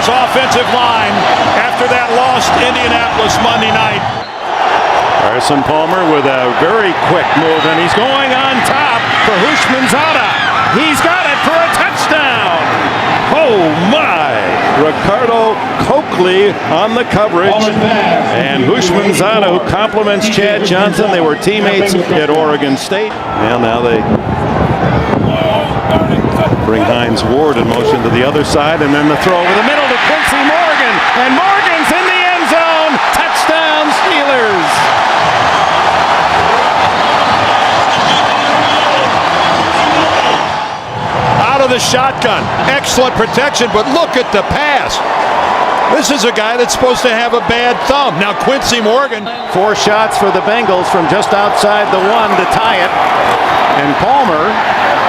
his offensive line after that loss to Indianapolis Monday night. Carson Palmer with a very quick move, and he's going on top for Houshmandzadeh. He's got it for a touchdown. Oh my! Ricardo Coakley on the coverage, and Houshmandzadeh, who compliments Chad Johnson. They were teammates at Oregon State. And now they bring Hines Ward in motion to the other side, and then the throw over the middle to Quincy Morgan, and Morgan's in the end zone. Touchdown Steelers. Out of the shotgun. Excellent protection, but look at the pass. This is a guy that's supposed to have a bad thumb. Now Quincy Morgan. 4 shots for the Bengals from just outside the 1 to tie it. And Palmer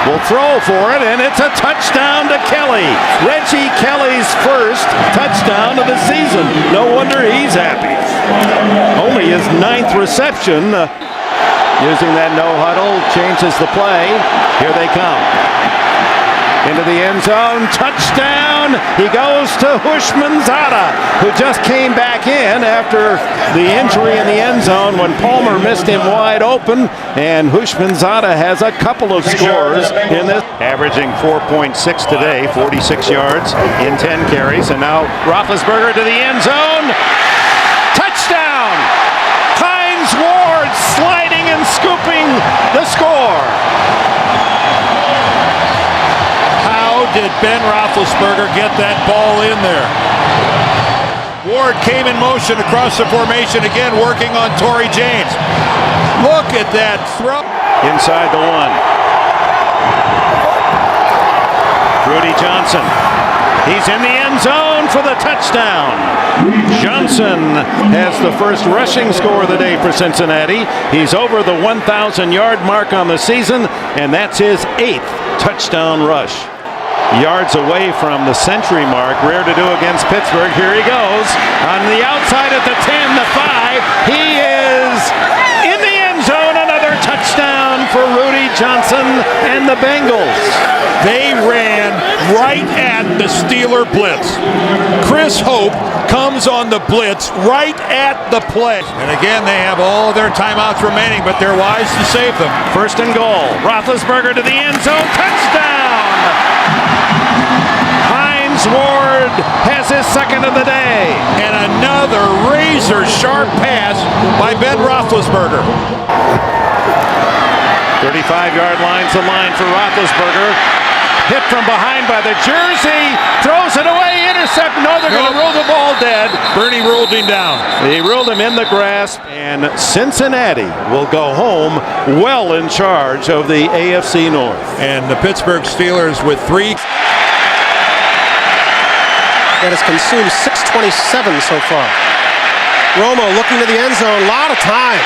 will throw for it, and it's a touchdown to Kelly. Reggie Kelly's first touchdown of the season. No wonder he's happy. Only his 9th reception. Using that no huddle changes the play. Here they come. Into the end zone, touchdown! He goes to Houshmandzadeh, who just came back in after the injury in the end zone when Palmer missed him wide open, and Houshmandzadeh has a couple of scores in this. Averaging 4.6 today, 46 yards in 10 carries, and now Roethlisberger to the end zone. Touchdown! Hines Ward sliding and scooping the score. Did Ben Roethlisberger get that ball in there? Ward came in motion across the formation again, working on Torrey James. Look at that throw. Inside the 1. Rudy Johnson. He's in the end zone for the touchdown. Johnson has the first rushing score of the day for Cincinnati. He's over the 1,000-yard mark on the season, and that's his 8th touchdown rush. Yards away from the century mark. Rare to do against Pittsburgh. Here he goes. On the outside at the 10, the 5. He is in the end zone. Another touchdown for Rudy Johnson and the Bengals. They ran right at the Steeler blitz. Chris Hope comes on the blitz right at the play. And again, they have all their timeouts remaining, but they're wise to save them. First and goal. Roethlisberger to the end zone. Touchdown! Hines Ward has his second of the day. And another razor-sharp pass by Ben Roethlisberger. 35-yard line's the line for Roethlisberger. Hit from behind by the jersey. Throws it away. Intercept. No, they're going to rule the ball dead. Bernie ruled him down. He ruled him in the grasp. And Cincinnati will go home well in charge of the AFC North. And the Pittsburgh Steelers with 3. That has consumed 6:27 so far. Romo looking to the end zone. A lot of time.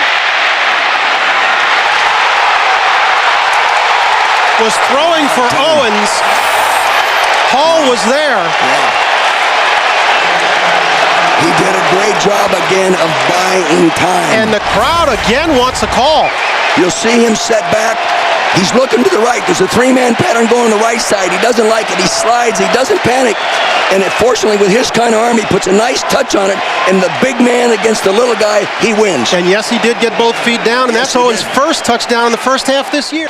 Was throwing for Owens. Hall was there. He did a great job again of buying time. And the crowd again wants a call. You'll see him set back. He's looking to the right. There's a 3-man pattern going to the right side. He doesn't like it. He slides. He doesn't panic. And fortunately, with his kind of arm, he puts a nice touch on it. And the big man against the little guy, he wins. And yes, he did get both feet down. And that's Owens' first touchdown in the first half this year.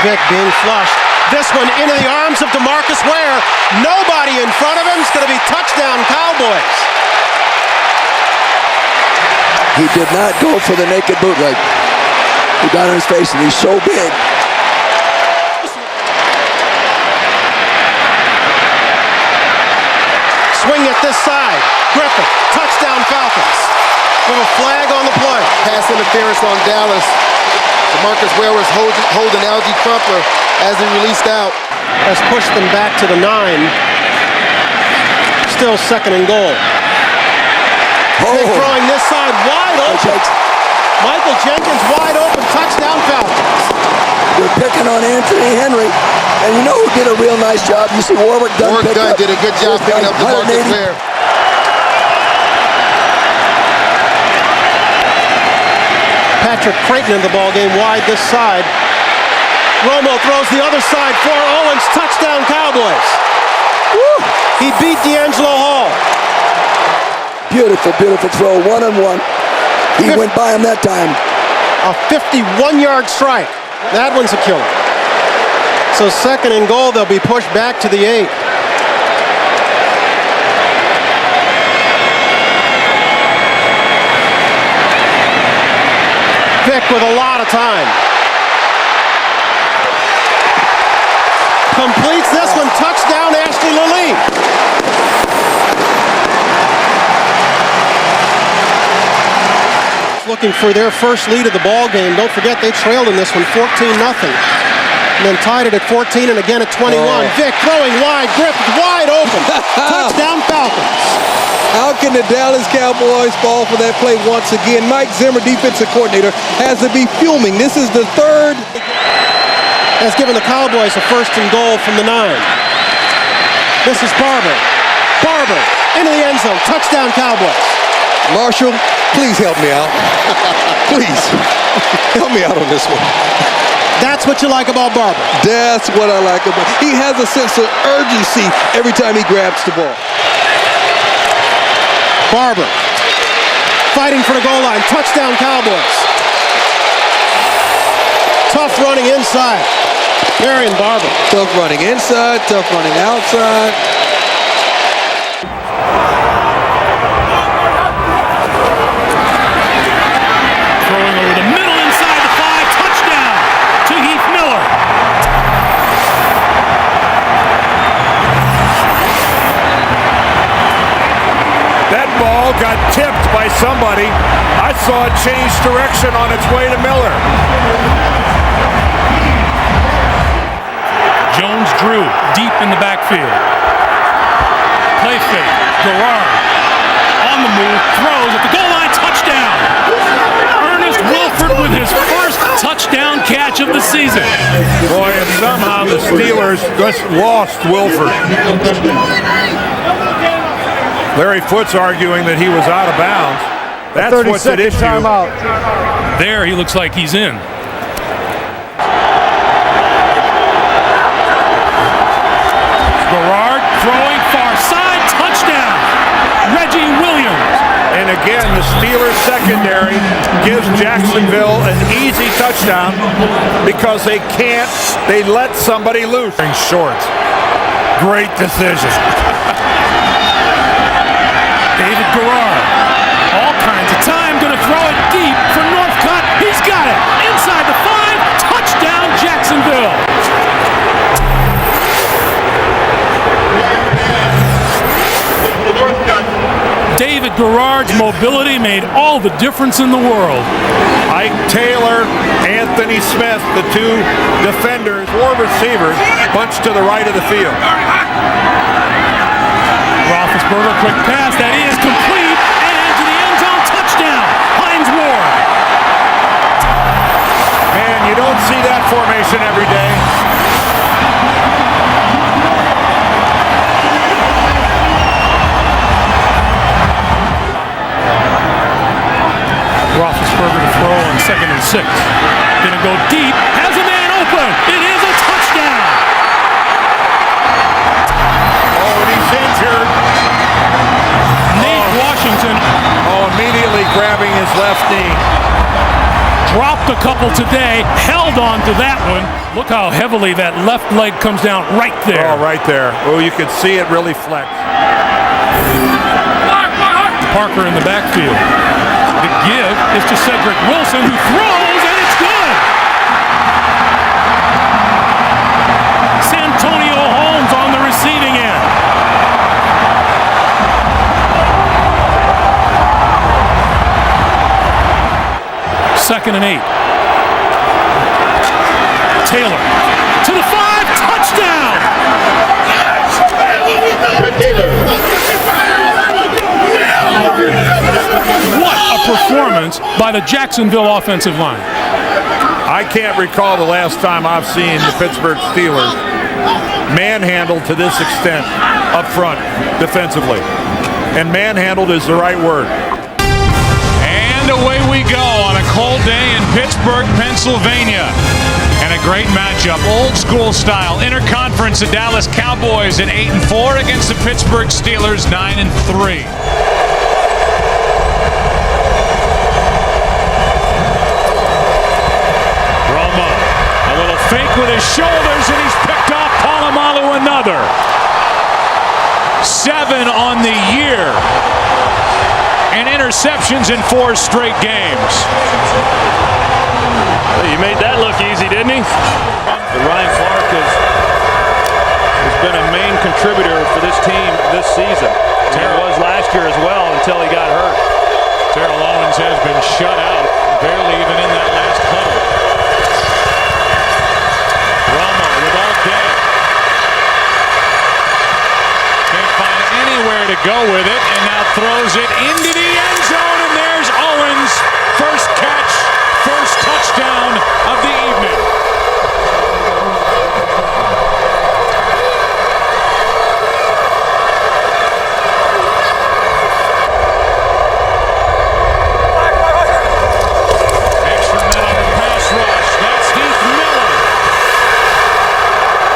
Vick being flushed. This one into the arms of DeMarcus Ware. Nobody in front of him. It's going to be touchdown Cowboys. He did not go for the naked bootleg. He got on his face, and he's so big. Swing it this side. Griffin, touchdown Falcons. With a flag on the play. Pass interference on Dallas. DeMarcus Ware was holding Algie Crumpler as he released out. Has pushed them back to the 9. Still second and goal. They're throwing this side wide open. Michael Jenkins wide open. Touchdown Falcons. They're picking on Anthony Henry. And you know who did a real nice job? You see Warwick Dunn did a good job picking up DeMarcus Ware. Patrick Creighton in the ball game wide this side. Romo throws the other side for Owens. Touchdown, Cowboys. Woo! He beat D'Angelo Hall. Beautiful, beautiful throw, 1-on-1. He went by him that time. A 51-yard strike. That one's a killer. So 2nd and goal, they'll be pushed back to the 8. Vick with a lot of time. Completes this one. Touchdown, Ashley Lilly. Looking for their first lead of the ball game. Don't forget they trailed in this one 14-0. And then tied it at 14 and again at 21. Vick throwing wide, Griffith wide open. Touchdown Falcons. How can the Dallas Cowboys fall for that play once again? Mike Zimmer, defensive coordinator, has to be fuming. This is the 3rd. Has given the Cowboys a 1st and goal from the 9. This is Barber. Barber into the end zone. Touchdown Cowboys. Marshall, please help me out. Please. Help me out on this one. That's what you like about Barber. That's what I like about him. He has a sense of urgency every time he grabs the ball. Barber fighting for the goal line. Touchdown Cowboys. Tough running inside. Marion Barber. Tough running inside, tough running outside. Throwing over the middle inside the 5. Touchdown to Heath Miller. That ball got tipped by somebody. I saw it change direction on its way to Miller. Jones-Drew deep in the backfield. Play fake. Garrard on the move. Throws at the goal line. Touchdown. Ernest Wilford with his first touchdown catch of the season. Boy, and somehow the Steelers just lost Wilford. Larry Foote's arguing that he was out of bounds. That's what's at issue. Timeout. There he looks like he's in. Garrard throwing far side. Touchdown. Reggie Williams. And again, the Steelers secondary gives Jacksonville an easy touchdown because they let somebody loose. Short. Great decision. David Garrard. All kinds of time. Going to throw it deep for Northcutt. He's got it. Inside the 5. Touchdown Jacksonville. David Garrard's mobility made all the difference in the world. Ike Taylor, Anthony Smith, the 2 defenders, 4 receivers, bunched to the right of the field. Roethlisberger, quick pass, that is complete, and to the end zone, touchdown, Hines Ward. Man, you don't see that formation every day. Roethlisberger to throw on 2nd and 6. Gonna go deep, has a man open, it is a touchdown. Oh, and he's injured. Nate Washington. Oh, immediately grabbing his left knee. Dropped a couple today, held on to that one. Look how heavily that left leg comes down right there. Oh, right there. Oh, you could see it really flex. Parker in the backfield. The give is to Cedric Wilson, who throws, and it's good. Santonio Holmes on the receiving end. Second and 8. Taylor to the 5, touchdown! What a performance by the Jacksonville offensive line. I can't recall the last time I've seen the Pittsburgh Steelers manhandled to this extent up front defensively. And manhandled is the right word. And away we go on a cold day in Pittsburgh, Pennsylvania. And a great matchup, old school style, interconference. The Dallas Cowboys at 8-4 against the Pittsburgh Steelers 9-3. Romo, a little fake with his shoulders, and he's picked off Polamalu another. 7 on the year, and interceptions in 4 straight games. He made that look easy, didn't he? But Ryan Clark has been a main contributor for this team this season. He was last year as well until he got hurt. Terrell Owens has been shut out, barely even in that last huddle. Romo with all day. Can't find anywhere to go with it, and now throws it into the end zone, and there's Owens. First catch, first touchdown of the evening. Extra men on the pass rush. That's Heath Miller.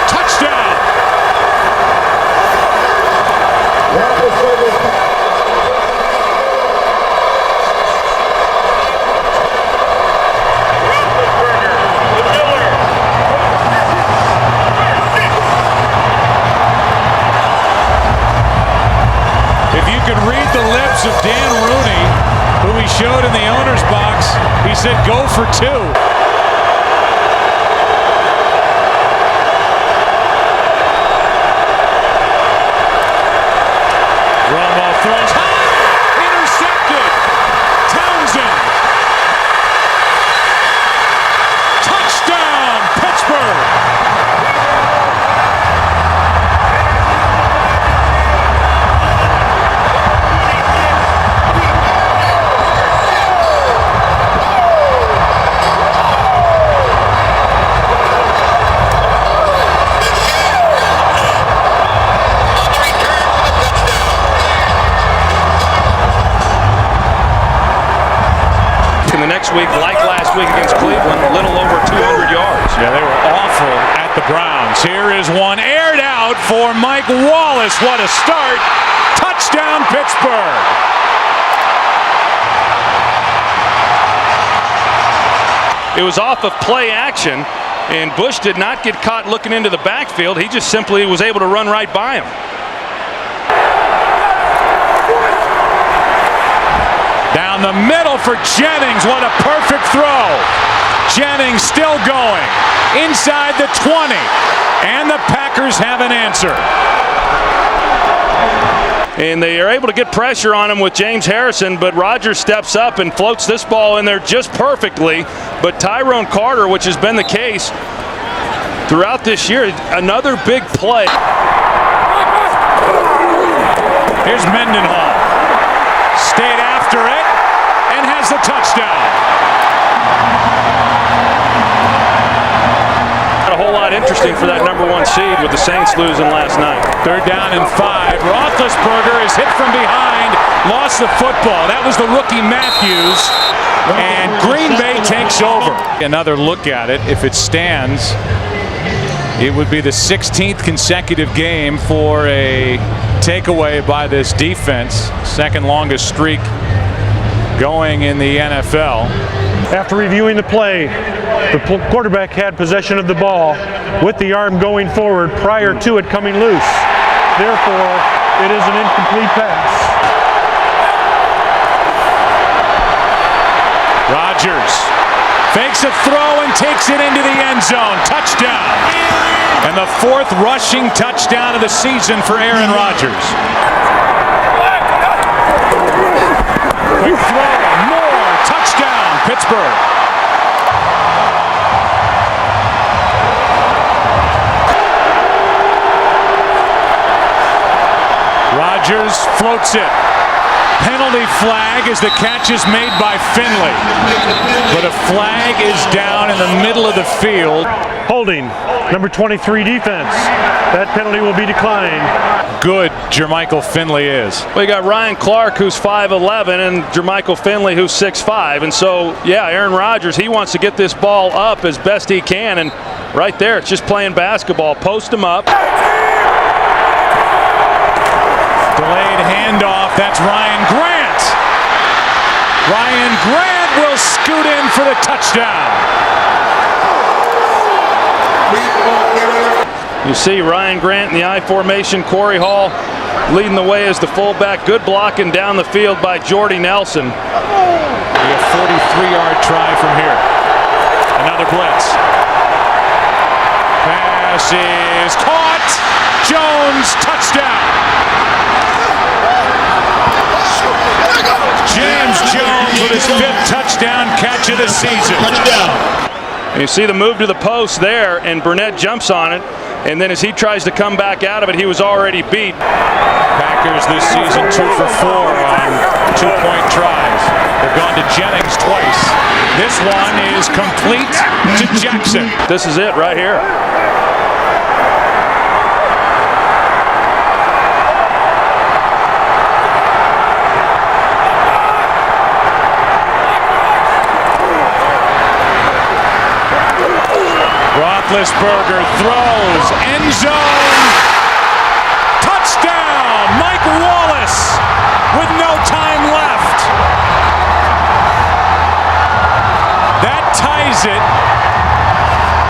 Touchdown. If you could read the lips of Dan Rooney, who he showed in the owner's box, he said, "Go for 2." Romo throws high, intercepted. Townsend. Touchdown, Pittsburgh. The next week, like last week against Cleveland, a little over 200 yards. Yeah, they were awful at the Browns. Here is one aired out for Mike Wallace. What a start. Touchdown, Pittsburgh. It was off of play action, and Bush did not get caught looking into the backfield. He just simply was able to run right by him. Down the middle for Jennings. What a perfect throw. Jennings still going. Inside the 20. And the Packers have an answer. And they are able to get pressure on him with James Harrison, but Rodgers steps up and floats this ball in there just perfectly. But Tyrone Carter, which has been the case throughout this year, another big play. Here's Mendenhall. Stayed after it and has the touchdown. Not a whole lot interesting for that #1 seed with the Saints losing last night. 3rd down and 5. Roethlisberger is hit from behind, lost the football. That was the rookie Matthews, and Green Bay takes over. Another look at it. If it stands, it would be the 16th consecutive game for a takeaway by this defense. 2nd longest streak going in the NFL. After reviewing the play, the quarterback had possession of the ball with the arm going forward prior to it coming loose. Therefore, it is an incomplete pass. Rodgers fakes a throw and takes it into the end zone. Touchdown. And the 4th rushing touchdown of the season for Aaron Rodgers. Quick throw, more, touchdown, Pittsburgh. Rodgers floats it. Penalty flag as the catch is made by Finley. But a flag is down in the middle of the field. Holding, number 23 defense. That penalty will be declined. Good Jermichael Finley is. We got Ryan Clark, who's 5'11", and Jermichael Finley, who's 6'5". And so, yeah, Aaron Rodgers, he wants to get this ball up as best he can. And right there, it's just playing basketball. Post him up. Delayed handoff. That's Ryan Grant. Ryan Grant will scoot in for the touchdown. You see Ryan Grant in the I formation. Corey Hall leading the way as the fullback. Good blocking down the field by Jordy Nelson. A 43-yard try from here. Another blitz. Pass is caught. Jones, touchdown. James Jones with his 5th touchdown catch of the season. And you see the move to the post there, and Burnett jumps on it. And then as he tries to come back out of it, he was already beat. Packers this season 2 for 4 on 2-point tries. They've gone to Jennings twice. This one is complete to Jackson. This is it right here. Roethlisberger throws, end zone, touchdown, Mike Wallace with no time left. That ties it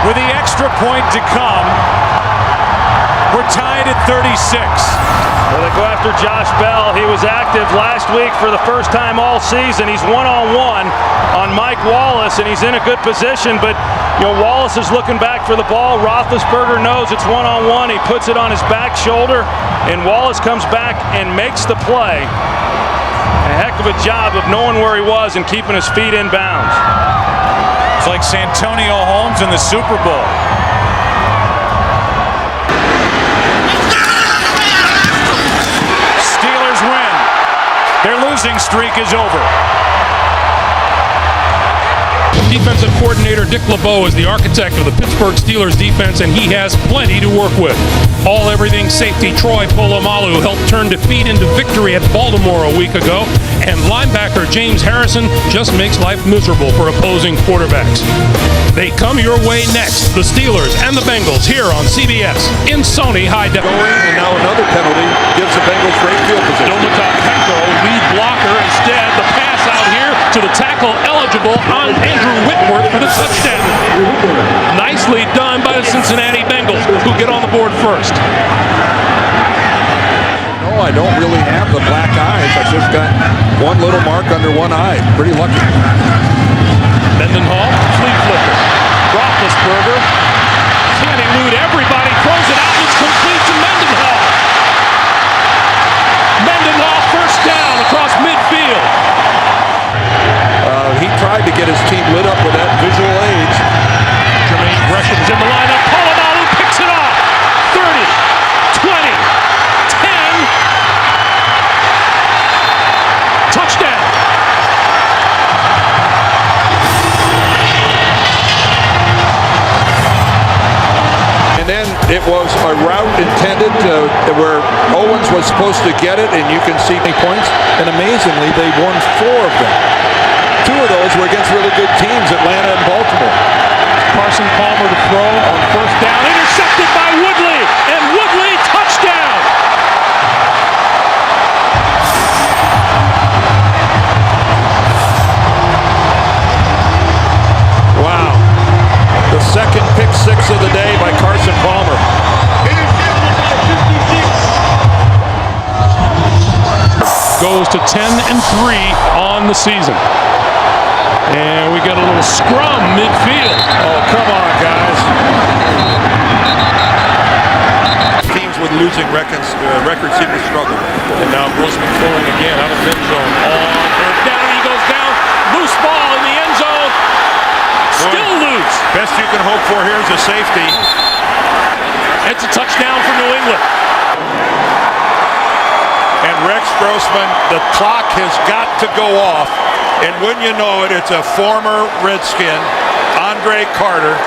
with the extra point to come. We're tied at 36. Well, they go after Josh Bell. He was active last week for the first time all season. He's one-on-one on Mike Wallace, and he's in a good position, but Wallace is looking back for the ball. Roethlisberger knows it's one-on-one. He puts it on his back shoulder, and Wallace comes back and makes the play. A heck of a job of knowing where he was and keeping his feet in bounds. It's like Santonio Holmes in the Super Bowl. Steelers win. Their losing streak is over. Defensive coordinator Dick LeBeau is the architect of the Pittsburgh Steelers defense, and he has plenty to work with. All-everything safety Troy Polamalu helped turn defeat into victory at Baltimore a week ago, and linebacker James Harrison just makes life miserable for opposing quarterbacks. They come your way next, the Steelers and the Bengals, here on CBS in Sony High Definition. And now another penalty gives the Bengals great field position. Domata lead blocker. Instead, the pass out here to the tackle eligible on Andrew Whitworth for the touchdown. Nicely done by the Cincinnati Bengals, who get on the board first. No, I don't really have the black eyes. I just got one little mark under one eye. Pretty lucky. Mendenhall, flea flicker. Roethlisberger can't elude everybody. Throws it out. It's complete to Mendenhall. Mendenhall first down across midfield. He tried to get his team lit up with that visual aids. Jermaine Gresham's in the lineup. Polamalu picks it off. 30, 20, 10. Touchdown. And then it was a route intended where Owens was supposed to get it, and you can see points. And amazingly, they won 4 of them. 2 of those were against really good teams, Atlanta and Baltimore. Carson Palmer to throw on first down. Intercepted by Woodley. And Woodley, touchdown. Wow. The second pick 6 of the day by Carson Palmer. Goes to 10-3 on the season. And we got a little scrum midfield. Oh, come on, guys. Teams with losing records seem to struggle. And now Grossman throwing again out of mid zone. On third down, he goes down. Loose ball in the end zone. Still loose. Best you can hope for here is a safety. It's a touchdown for New England. And Rex Grossman, the clock has got to go off. And when you know it, it's a former Redskin, Andre Carter.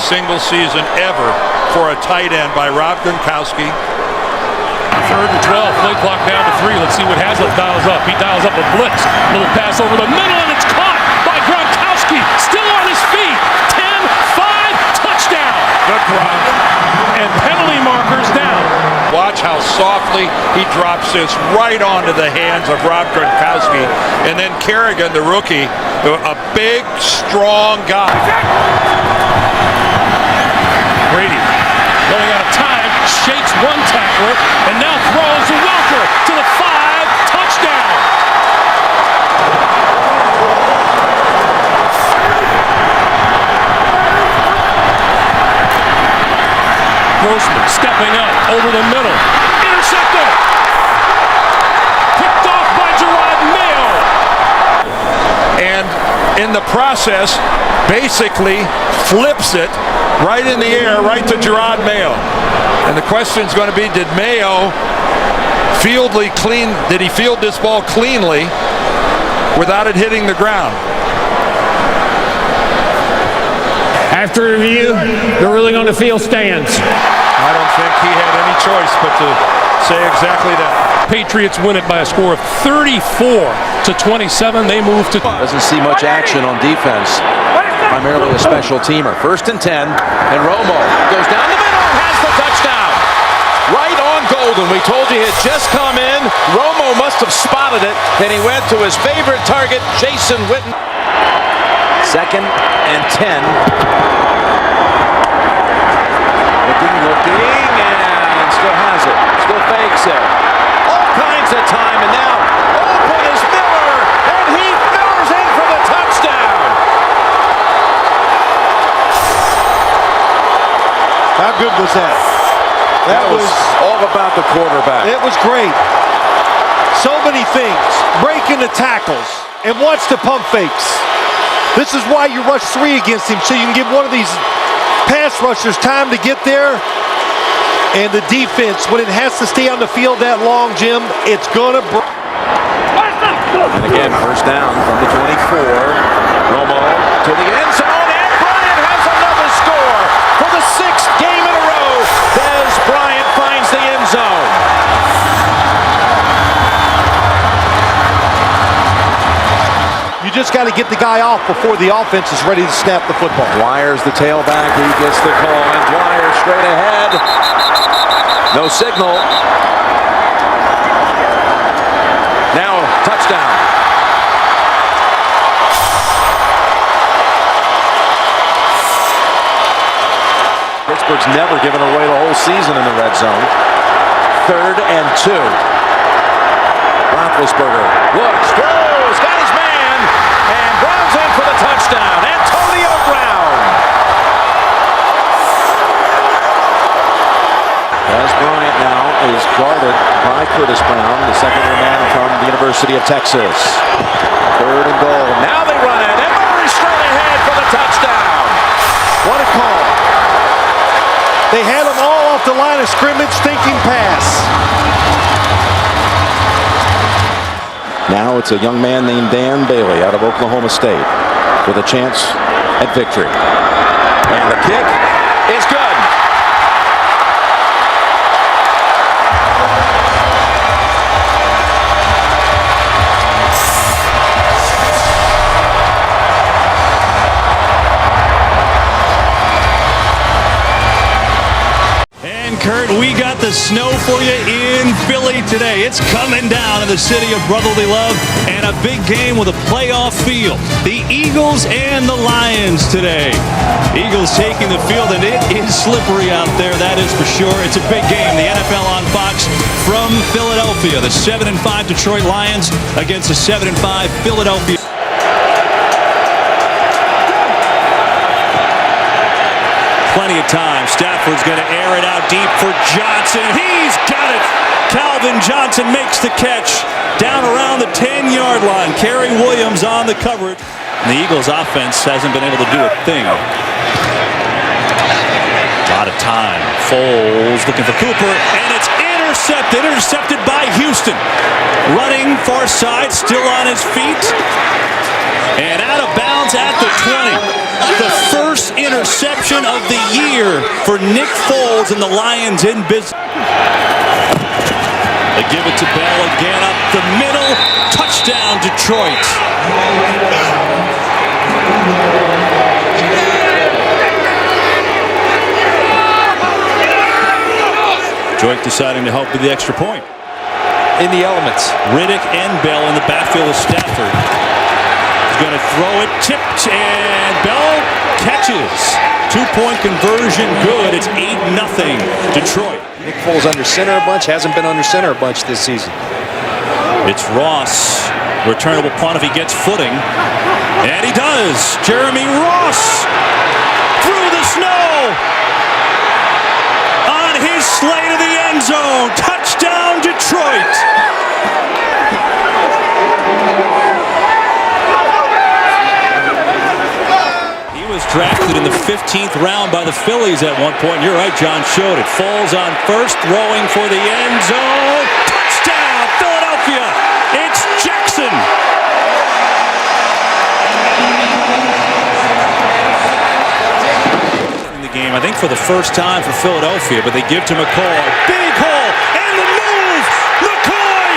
single season ever for a tight end by Rob Gronkowski. 3rd and 12, play clock down to 3. Let's see what Hazlitt dials up. He dials up a blitz. Little pass over the middle, and it's caught by Gronkowski. Still on his feet. 10-5, touchdown. Good drop. And penalty markers down. Watch how softly he drops this right onto the hands of Rob Gronkowski. And then Kerrigan, the rookie, a big, strong guy. Brady running out of time, shakes one tackler, and now throws to Welker to the 5, touchdown. Grossman stepping up over the middle, intercepted, picked off by Gerard Mayo. And in the process, basically flips it right in the air, right to Gerard Mayo. And the question is going to be, did Mayo did he field this ball cleanly without it hitting the ground? After review, they're ruling on the field stands. I don't think he had any choice but to say exactly that. Patriots win it by a score of 34-27. They move to... Doesn't see much action on defense. Primarily a special teamer. 1st and 10, and Romo goes down the middle and has the touchdown. Right on Golden. We told you he had just come in. Romo must have spotted it. Then he went to his favorite target, Jason Witten. 2nd and 10. Looking, and still has it. Still fakes it. All kinds of time, and now open is Miller, and Heath Miller's in for the touchdown. How good was that? That was all about the quarterback. It was great. So many things. Breaking the tackles, and watch the pump fakes. This is why you rush 3 against him, so you can give one of these pass rushers time to get there. And the defense, when it has to stay on the field that long, Jim, it's gonna break. And again, 1st down from the 24. Romo to the end zone, and Bryant has another score for the 6th game in a row. Dez Bryant finds the end zone. You just got to get the guy off before the offense is ready to snap the football. Dwyer's the tailback. He gets the call, and Dwyer straight ahead. No signal. Now, touchdown. Pittsburgh's never given away the whole season in the red zone. 3rd and 2. Roethlisberger looks, throws, got his man, and Brown's in for the touchdown. Antonio Brown. As Bryant now is guarded by Curtis Brown, the second-year man from the University of Texas. 3rd and goal. Now they run it, and Murray straight ahead for the touchdown. What a call. They had them all off the line of scrimmage thinking pass. Now it's a young man named Dan Bailey out of Oklahoma State with a chance at victory. And the kick is good. Kurt, we got the snow for you in Philly today. It's coming down in the city of brotherly love, and a big game with a playoff field. The Eagles and the Lions today. Eagles taking the field, and it is slippery out there, that is for sure. It's a big game. The NFL on Fox from Philadelphia. The 7-5 Detroit Lions against the 7-5 Philadelphia. Plenty of time. Stafford's going to air it out deep for Johnson. He's got it. Calvin Johnson makes the catch down around the 10-yard line. Kerry Williams on the coverage. And the Eagles offense hasn't been able to do a thing. A lot of time. Foles looking for Cooper, and it's intercepted. intercepted by Houston. Running far side, still on his feet. And out of bounds at the 20. The first interception of the year for Nick Foles and the Lions in business. They give it to Bell again up the middle. Touchdown, Detroit. Detroit deciding to help with the extra point. In the elements. Riddick and Bell in the backfield with Stafford. He's going to throw it, tipped, and Bell catches. 2-point conversion, good. It's 8-0 Detroit. Nick Foles under center a bunch, hasn't been under center a bunch this season. It's Ross. Returnable punt if he gets footing. And he does. Jeremy Ross through the snow. On his slate of the end zone. Touchdown, Detroit. Drafted in the 15th round by the Phillies at one point. You're right, John showed it. Falls on first, throwing for the end zone. Touchdown, Philadelphia. It's Jackson. In the game, I think for the first time for Philadelphia, but they give to McCoy. Big hole, and the move. McCoy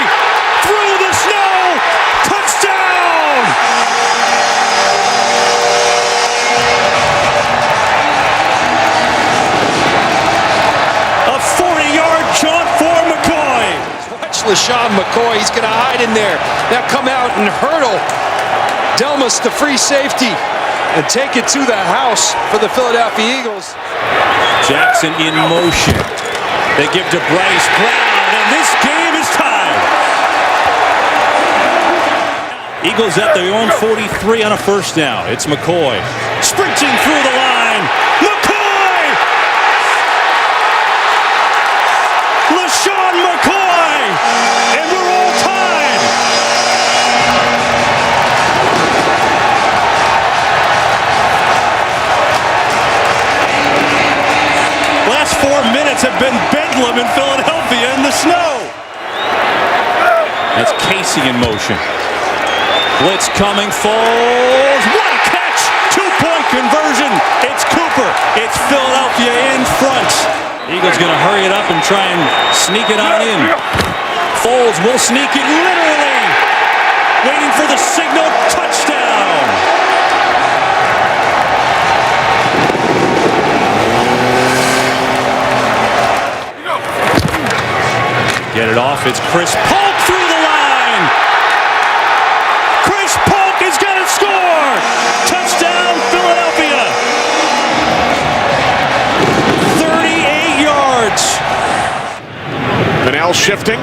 through the snow. Touchdown. LaShawn McCoy, he's going to hide in there. Now come out and hurdle Delmas, the free safety, and take it to the house for the Philadelphia Eagles. Jackson in motion. They give to Bryce Brown, and this game is tied. Eagles at their own 43 on a first down. It's McCoy sprinting through the line. McCoy! LaShawn McCoy! And we're all tied. Last 4 minutes have been bedlam in Philadelphia in the snow. That's Casey in motion. Blitz coming, Foles. What a catch! 2-point conversion. It's Cooper. It's Philadelphia in front. Eagles going to hurry it up and try and sneak it on in. Foles will sneak it literally. Waiting for the signal. Touchdown. Get it off. It's Chris Polk through the line. Chris Polk is going to score. Touchdown, Philadelphia. 38 yards. Fennell shifting.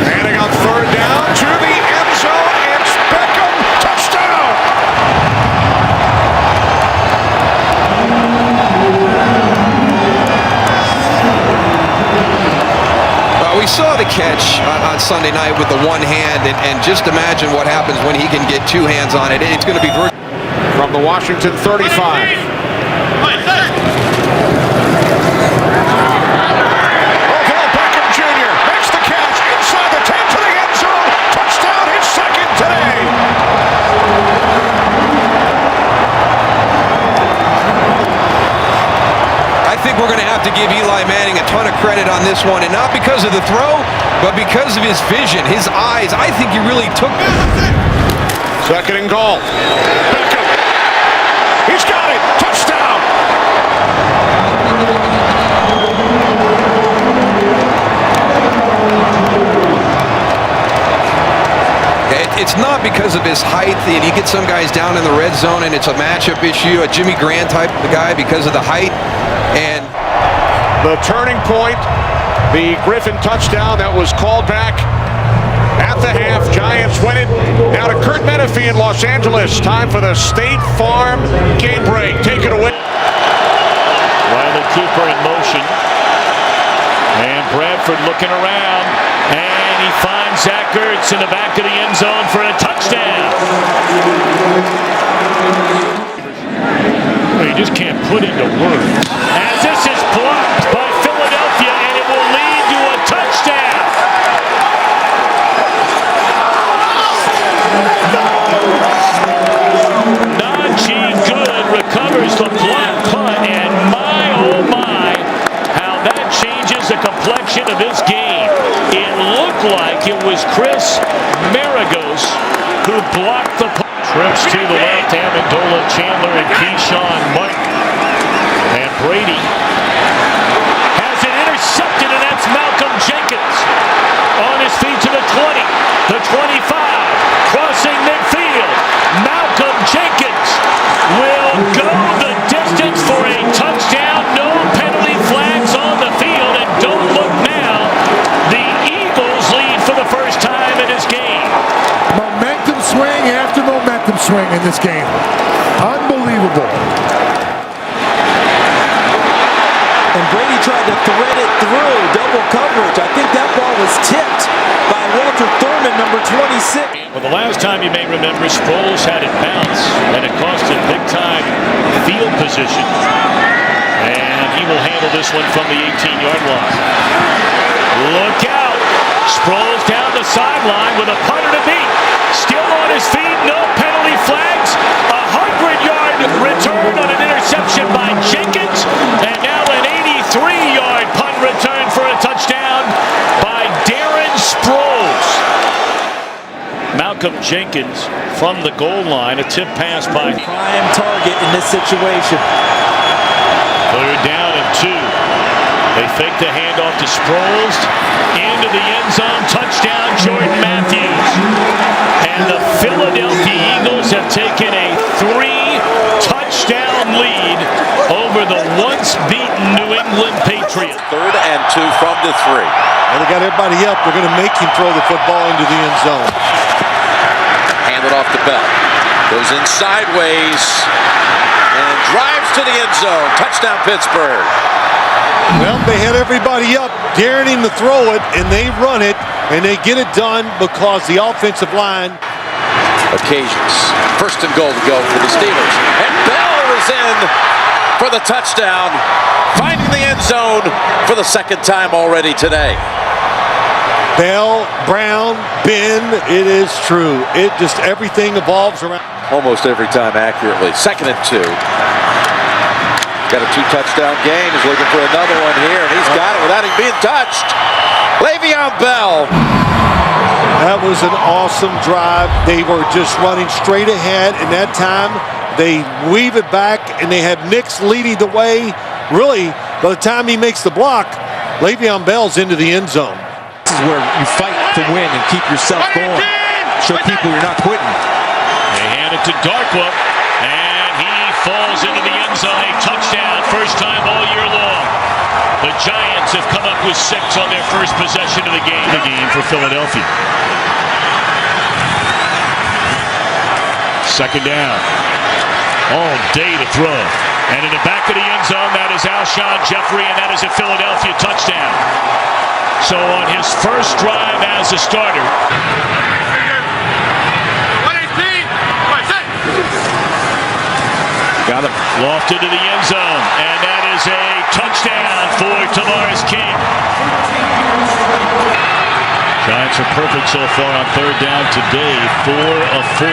Handing on third down to the end zone. It's Beckham. Touchdown. We saw the catch on Sunday night with the one hand, and just imagine what happens when he can get two hands on it. It's going to be from the Washington 35. Odell Beckham Jr. makes the catch inside the 10 to the end zone. Touchdown, his second today. I think we're going to have to give Eli Manning a ton of credit on this one, and not because of the throw, but because of his vision, his eyes. I think he really took second and goal. Beckham. He's got it. Touchdown. It's not because of his height, and you get some guys down in the red zone, and it's a matchup issue, a Jimmy Grant type of guy because of the height. And the turning point, the Griffin touchdown that was called back at the half. Giants win it. Now to Kurt Menefee in Los Angeles. Time for the State Farm game break. Take it away. Riley Cooper in motion. And Bradford looking around. And he finds Zach Ertz in the back of the end zone for a touchdown. Well, you just can't put into words. As this is think it was Chris Maragos who blocked the puck. Trips to the left, Amendola, Chandler, and Keyshawn Mike. And Brady has it intercepted, and that's Malcolm Jenkins on his feet to the 20, the 25, crossing midfield. Malcolm Jenkins will go the distance for a touchdown. No penalty flags on the field, and don't look now. The Eagles lead for the first time in this game. Momentum swing after momentum swing in this game. Unbelievable. And Brady tried to thread it through double coverage. I think that ball was tipped by Walter Thurman, number 26. Well, the last time you may remember, Sproles had it bounce, and it cost him big-time field position. And he will handle this one from the 18-yard line. Look out! Sproles down the sideline with a punter to beat. Still on his feet, no penalty flags. 100-yard return on an interception by Jenkins, and now an 83-yard punt return for a touchdown by Darren Sproles. Malcolm Jenkins from the goal line, a tip pass by prime target in this situation. Third down and 2. They fake the handoff to Sproles into the end zone. Touchdown, Jordan Matthews. And the Philadelphia Eagles have taken a 3-touchdown lead over the once-beaten New England Patriots. 3rd and 2 from the 3. Well, they got everybody up. They're going to make him throw the football into the end zone. Handed off to Bell. Goes in sideways and drives to the end zone. Touchdown, Pittsburgh. Well, they had everybody up, daring him to throw it, and they run it, and they get it done because the offensive line. Occasions. 1st and goal to go for the Steelers. And Bell is in for the touchdown, finding the end zone for the 2nd time already today. Bell, Brown, Ben, it is true. It just, everything evolves around. Almost every time accurately. 2nd and 2. Got a 2-touchdown game. He's looking for another one here, and he's got it without him being touched. Le'Veon Bell. That was an awesome drive. They were just running straight ahead, and that time they weave it back, and they have Nix leading the way. Really, by the time he makes the block, Le'Veon Bell's into the end zone. This is where you fight to win and keep yourself going. Show people you're not quitting. They hand it to Darkwa, and he falls into the end zone. A touchdown, first time all year long. The Giants have come up with 6 on their first possession of the game for Philadelphia. 2nd down. All day to throw. And in the back of the end zone, that is Alshon Jeffrey, and that is a Philadelphia touchdown. So on his first drive as a starter, got him. Lofted to the end zone, and that is a touchdown for Tavares King. Giants are perfect so far on 3rd down today, 4 of 4.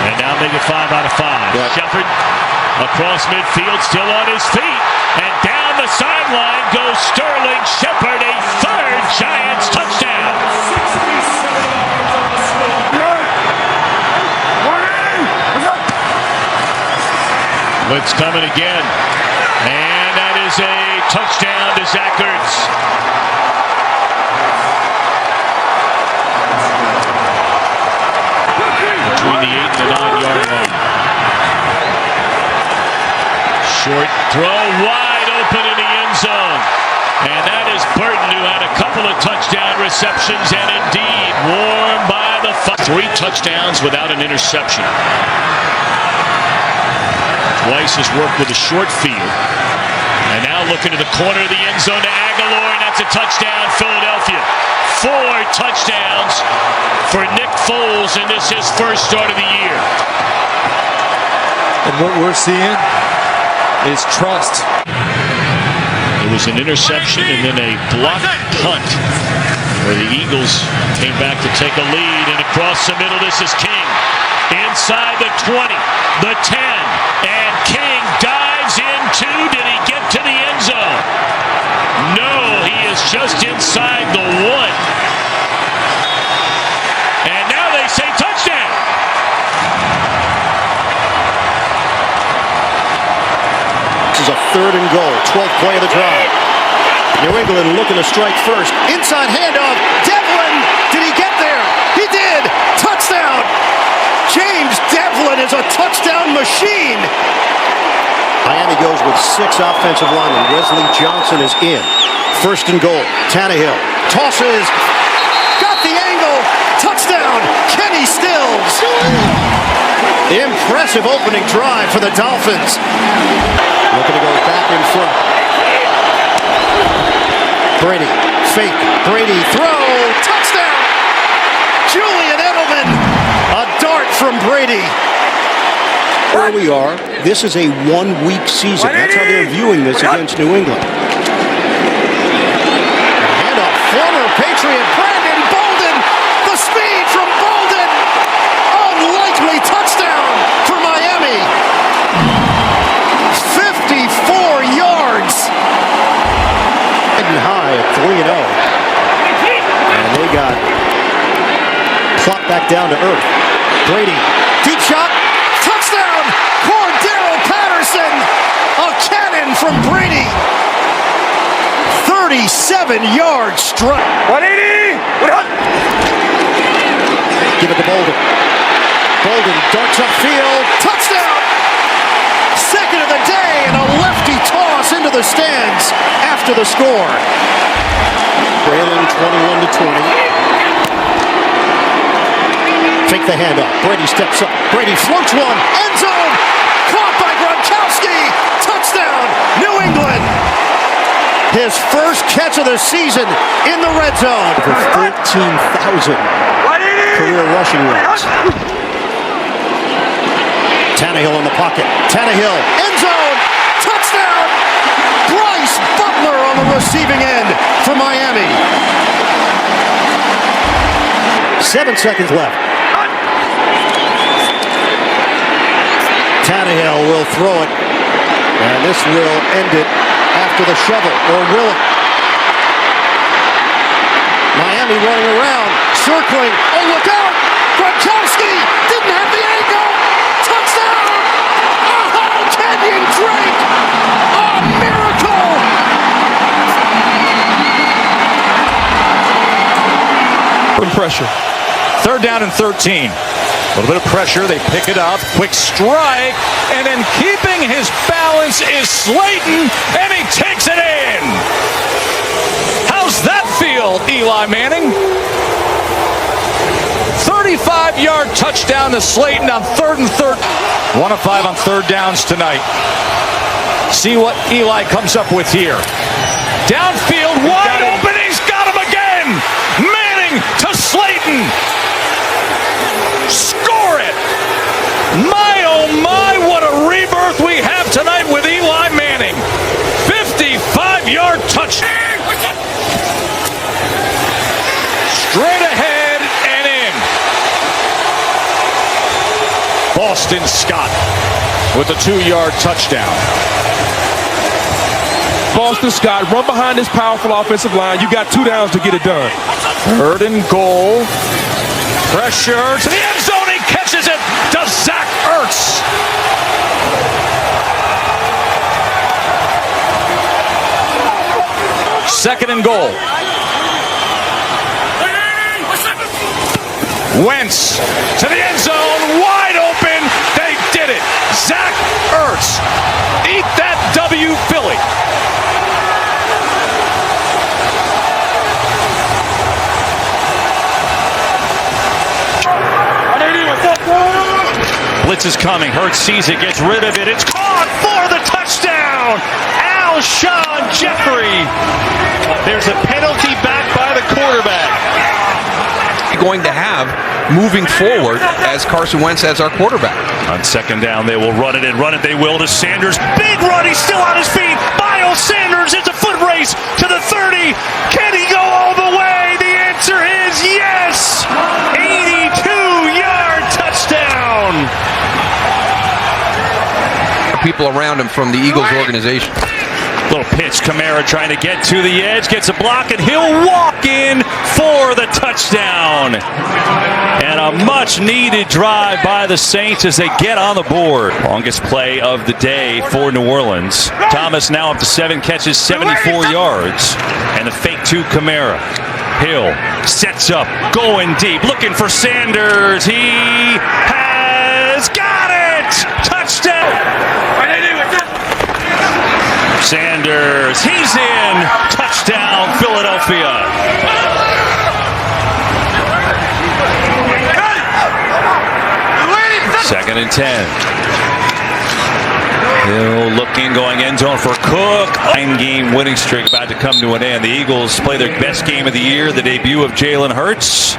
And now make it 5 out of 5. Yeah. Shepard across midfield, still on his feet, and down the sideline goes Sterling Shepard, a 3rd Giants touchdown. Blitz coming again, and that is a touchdown to Zach Ertz. Between the 8 and the 9-yard line. Short throw, wide open in the end zone, and that is Burton, who had a couple of touchdown receptions, and indeed warmed by the 3 touchdowns without an interception. Weiss has worked with a short field. And now looking to the corner of the end zone to Aguilar, and that's a touchdown, Philadelphia. 4 touchdowns for Nick Foles, and this is his first start of the year. And what we're seeing is trust. It was an interception and then a blocked punt where the Eagles came back to take a lead, and across the middle, this is King. Inside the 20, the 10, and King dives into, did he get to the end zone? just inside the 1. And now they say touchdown. This is a 3rd and goal, 12th play of the drive. New England looking to strike first. Inside handoff. Devlin, did he get there? He did. Touchdown. James Devlin is a touchdown machine. Miami goes with 6 offensive linemen. Wesley Johnson is in. 1st and goal. Tannehill tosses. Got the angle. Touchdown. Kenny Stills. Impressive opening drive for the Dolphins. Looking to go back in front. Brady, fake, Brady, throw, touchdown! Julian Edelman, a dart from Brady. Where we are, this is a 1-week season. That's how they're viewing this against New England. Handoff, former Patriot Brandon Bolden, the speed from Bolden, unlikely touchdown for Miami. 54 yards. High at 3-0. And they got plopped back down to earth. Brady, deep shot, touchdown! Cordero Patterson, a cannon from Brady. 37-yard strike. 180! Give it to Bolden. Bolden darts upfield, touchdown! Second of the day, and a lefty toss into the stands after the score. Trailing 21-20. Fake the handoff. Brady steps up. Brady floats one. End zone. Caught by Gronkowski. Touchdown, New England. His first catch of the season in the red zone. For 13,000 career rushing yards. Tannehill in the pocket. Tannehill, end zone, touchdown! Bryce Butler on the receiving end for Miami. 7 seconds left. Tannehill will throw it, and this will end it after the shovel, or will it? Miami running around, circling. Oh, look out! Gronkowski didn't have the angle. Touchdown! Oh, Kenyon Drake! A miracle! Pressure. 3rd down and 13. A little bit of pressure. They pick it up. Quick strike. And in keeping his balance is Slayton. And he takes it in. How's that feel, Eli Manning? 35-yard touchdown to Slayton on 3rd and 13. 1 of 5 on 3rd downs tonight. See what Eli comes up with here. Downfield, wide open. He's got him again. Manning to Slayton. Score it. My, oh my, what a rebirth we have tonight with Eli Manning. 55-yard touchdown. Straight ahead and in. Boston Scott with a 2-yard touchdown. Boston Scott, run behind this powerful offensive line. You got 2 downs to get it done. 3rd and goal. Pressure to the end zone. He catches it to Zach Ertz. Second and goal. Wentz to the end zone. Wide open. They did it. Zach Ertz. Eat that W, Philly. Blitz is coming. Hurts sees it, gets rid of it. It's caught for the touchdown. Alshon Jeffrey. There's a penalty back by the quarterback. Going to have moving forward as Carson Wentz as our quarterback. On 2nd down, they will run it and run it. They will to Sanders. Big run. He's still on his feet. Miles Sanders. It's a foot race to the 30. Can he go all the way? The answer is yes. 82-yard touchdown. People around him from the Eagles organization. Little pitch, Kamara trying to get to the edge, gets a block, and he'll walk in for the touchdown. And a much-needed drive by the Saints as they get on the board. Longest play of the day for New Orleans. Thomas now up to 7 catches, 74 yards. And the fake to Kamara. Hill sets up, going deep, looking for Sanders. He has got it! Touchdown! Sanders, he's in! Touchdown, Philadelphia! Second and 10. Hill looking, going end zone for Cook. 9-game winning streak about to come to an end. The Eagles play their best game of the year, the debut of Jalen Hurts.